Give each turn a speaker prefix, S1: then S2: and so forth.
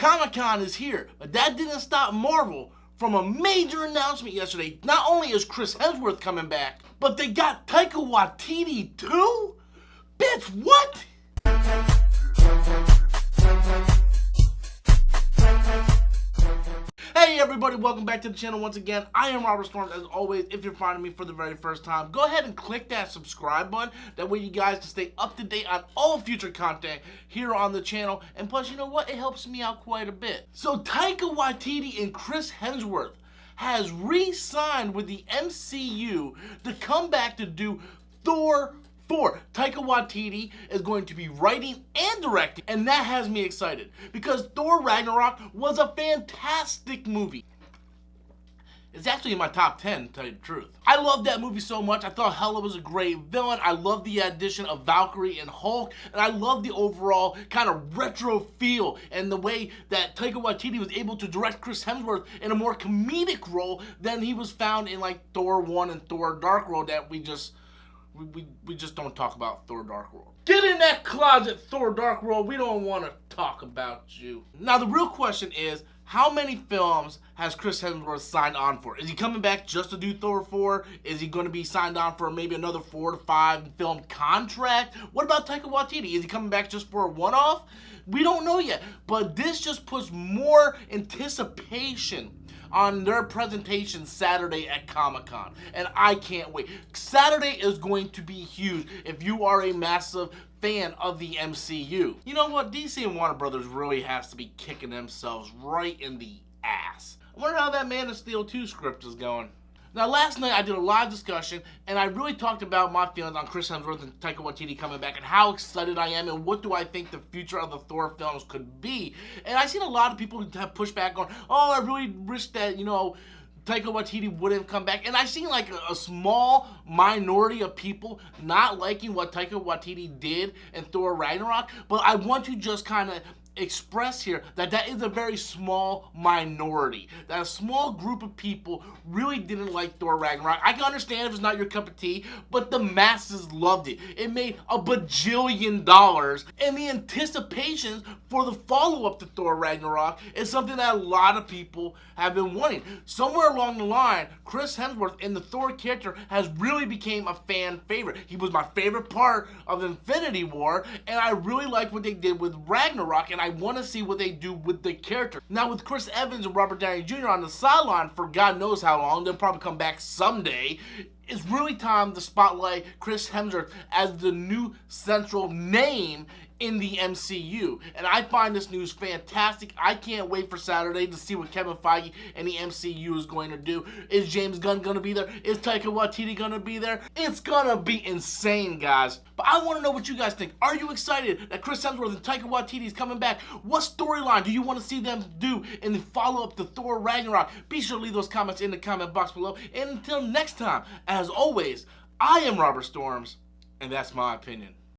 S1: Comic-Con is here, but that didn't stop Marvel from a major announcement yesterday. Not only is Chirs Hemsworth coming back, but they got Taika Waititi too? Bitch, what? Hey everybody, welcome back to the channel once again. I am Robert Storms. As always, if you're finding me for the very first time, go ahead and click that subscribe button. That way you guys can stay up to date on all future content here on the channel. And plus, you know what? It helps me out quite a bit. So Taika Waititi and Chirs Hemsworth has re-signed with the MCU to come back to do Thor 4. Taika Waititi is going to be writing and directing, and that has me excited because Thor Ragnarok was a fantastic movie. It's actually in my top 10, to tell you the truth. I love that movie so much. I thought Hela was a great villain. I love the addition of Valkyrie and Hulk, and I love the overall kind of retro feel and the way that Taika Waititi was able to direct Chirs Hemsworth in a more comedic role than he was found in like Thor 1 and Thor Dark World that we just don't talk about Thor Dark World. Get in that closet, Thor Dark World. We don't want to talk about you. Now, the real question is, how many films has Chirs Hemsworth signed on for? Is he coming back just to do Thor 4? Is he going to be signed on for maybe another 4 to 5 film contract? What about Taika Waititi? Is he coming back just for a one-off? We don't know yet. But this just puts more anticipation on their presentation Saturday at Comic-Con, and I can't wait. Saturday is going to be huge if you are a massive fan of the MCU. You know what? DC and Warner Brothers really has to be kicking themselves right in the ass. I wonder how that Man of Steel 2 script is going. Now, last night I did a live discussion, and I really talked about my feelings on Chirs Hemsworth and Taika Waititi coming back and how excited I am and what do I think the future of the Thor films could be. And I've seen a lot of people who have pushed back on, oh, I really wish that, you know, Taika Waititi wouldn't come back. And I've seen like a small minority of people not liking what Taika Waititi did in Thor Ragnarok, but I want to just kind of express here that that is a very small minority. That a small group of people really didn't like Thor Ragnarok. I can understand if it's not your cup of tea, but the masses loved it. It made a bajillion dollars, and the anticipations for the follow-up to Thor Ragnarok is something that a lot of people have been wanting. Somewhere along the line, Chirs Hemsworth in the Thor character has really became a fan favorite. He was my favorite part of Infinity War, and I really liked what they did with Ragnarok, and I want to see what they do with the character. Now, with Chris Evans and Robert Downey Jr. on the sideline for God knows how long, they'll probably come back someday, it's really time to spotlight Chirs Hemsworth as the new central name in the MCU. And I find this news fantastic. I can't wait for Saturday to see what Kevin Feige and the MCU is going to do. Is James Gunn going to be there? Is Taika Waititi going to be there? It's going to be insane, guys. But I want to know what you guys think. Are you excited that Chirs Hemsworth and Taika Waititi is coming back? What storyline do you want to see them do in the follow-up to Thor Ragnarok? Be sure to leave those comments in the comment box below. And until next time, as always, I am Robert Storms, and that's my opinion.